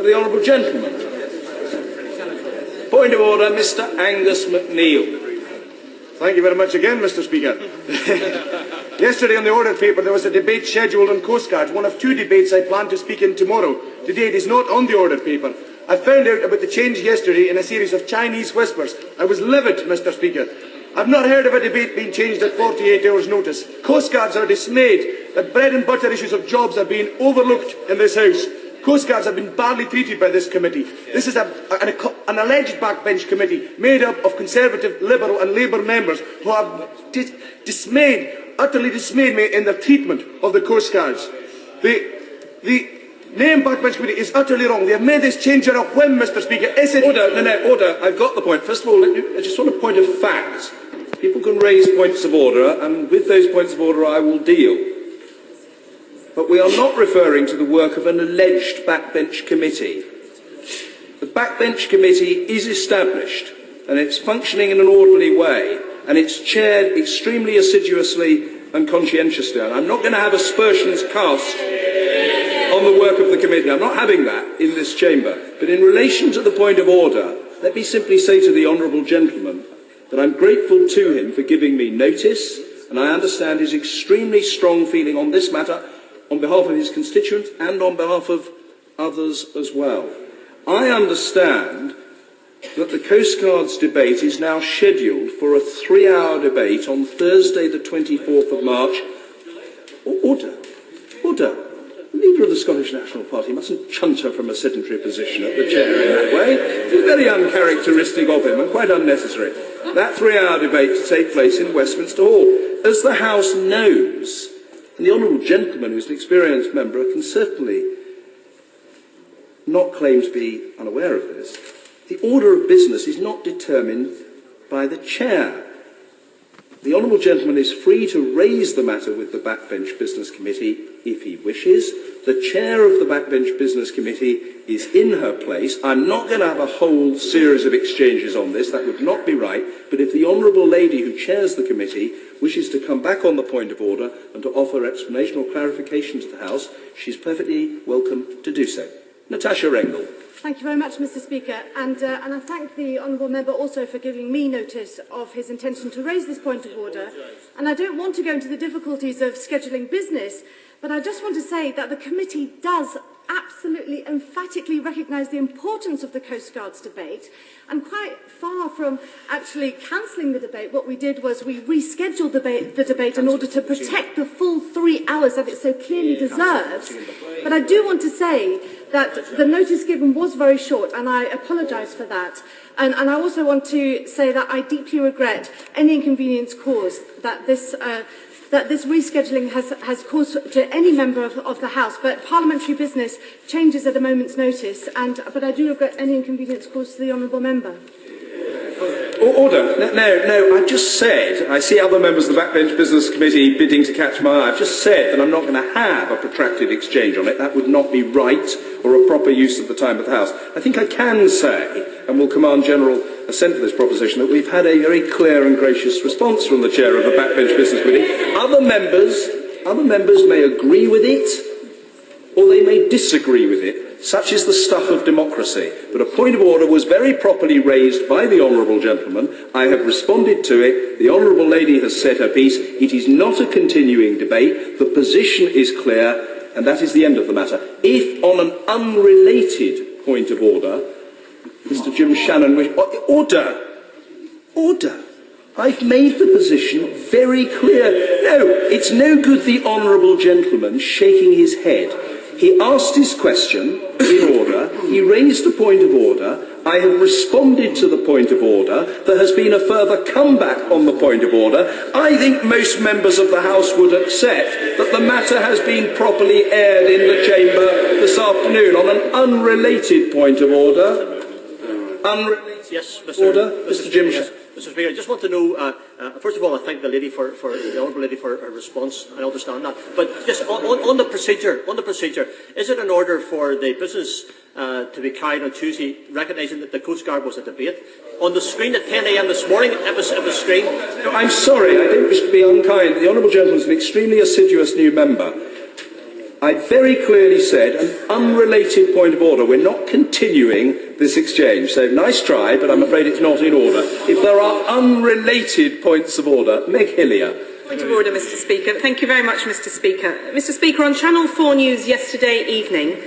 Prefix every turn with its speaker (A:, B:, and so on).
A: of the honourable gentleman. Point of order, Mr Angus MacNeil.
B: Thank you very much again, Mr Speaker. Yesterday on the order paper there was a debate scheduled on coastguards, one of two debates I plan to speak in tomorrow. Today it is not on the order paper. I found out about the change yesterday in a series of Chinese whispers. I was livid, Mr Speaker. I've not heard of a debate being changed at 48 hours' notice. Coastguards are dismayed that bread and butter issues of jobs are being overlooked in this House. Coastguards have been badly treated by this committee. This is an alleged backbench committee made up of Conservative, Liberal and Labour members who have utterly dismayed me in their treatment of the Coastguards. The name backbench committee is utterly wrong. They have made this change on a whim, Mr Speaker. Is it...
A: Order. I've got the point. First of all, I just want a point of fact. People can raise points of order, and with those points of order I will deal. But we are not referring to the work of an alleged backbench committee. The backbench committee is established, and it's functioning in an orderly way, and it's chaired extremely assiduously and conscientiously. And I'm not going to have aspersions cast on the work of the committee. I'm not having that in this chamber. But in relation to the point of order, let me simply say to the honourable gentleman that I'm grateful to him for giving me notice, and I understand his extremely strong feeling on this matter on behalf of his constituents and on behalf of others as well. I understand that the Coastguards debate is now scheduled for a 3-hour debate on Thursday the 24th of March. Order. The leader of the Scottish National Party mustn't chunter from a sedentary position at the chair in that way. It's very uncharacteristic of him and quite unnecessary. That 3-hour debate to take place in Westminster Hall. As the House knows, and the honourable gentleman, who's an experienced member, can certainly not claim to be unaware of this. The order of business is not determined by the chair. The honourable gentleman is free to raise the matter with the Backbench Business Committee if he wishes. The chair of the Backbench Business Committee is in her place. I'm not going to have a whole series of exchanges on this. That would not be right. But if the honourable lady who chairs the committee wishes to come back on the point of order and to offer explanation or clarification to the House, she's perfectly welcome to do so. Natasha Rengel.
C: Thank you very much, Mr Speaker, and I thank the honourable member also for giving me notice of his intention to raise this point of order. And I don't want to go into the difficulties of scheduling business, but I just want to say that the committee does absolutely emphatically recognise the importance of the Coastguards debate, and quite far from actually cancelling the debate, what we did was we rescheduled the debate in order to protect the full 3 hours that it so clearly deserves. But I do want to say that the notice given was very short, and I apologise for that. And I also want to say that I deeply regret any inconvenience caused that this rescheduling has caused to any member of the House. But parliamentary business changes at a moment's notice, but I do regret any inconvenience caused to the honourable member.
A: Order. No, I've just said, I see other members of the Backbench Business Committee bidding to catch my eye. I've just said that I'm not going to have a protracted exchange on it. That would not be right or a proper use of the time of the House. I think I can say, and will command general assent to this proposition, that we've had a very clear and gracious response from the chair of the Backbench Business Committee. Other members may agree with it, or they may disagree with it. Such is the stuff of democracy. But a point of order was very properly raised by the honourable gentleman. I have responded to it. The honourable lady has said her piece. It is not a continuing debate. The position is clear, and that is the end of the matter. If on an unrelated point of order, Mr. Jim Shannon Order. I've made the position very clear. No, it's no good the honourable gentleman shaking his head. He asked his question in order. He raised a point of order. I have responded to the point of order. There has been a further comeback on the point of order. I think most members of the House would accept that the matter has been properly aired in the chamber this afternoon on an unrelated point of order.
D: Yes, Mr.
A: Jim.
D: Yes. Mr. Speaker, I just want to know, first of all, I thank the lady for the honourable lady for her response. I understand that. But just on the procedure, is it in order for the business to be carried on Tuesday, recognising that the Coast Guard was a debate? On the screen at 10 a.m. this morning, it was screened.
A: No, I'm sorry, I don't wish to be unkind. The honourable gentleman is an extremely assiduous new member. I very clearly said an unrelated point of order. We're not continuing this exchange. So nice try, but I'm afraid it's not in order. If there are unrelated points of order, Meg Hillier.
E: Point of order, Mr. Speaker. Thank you very much, Mr. Speaker. Mr. Speaker, on Channel 4 News yesterday evening,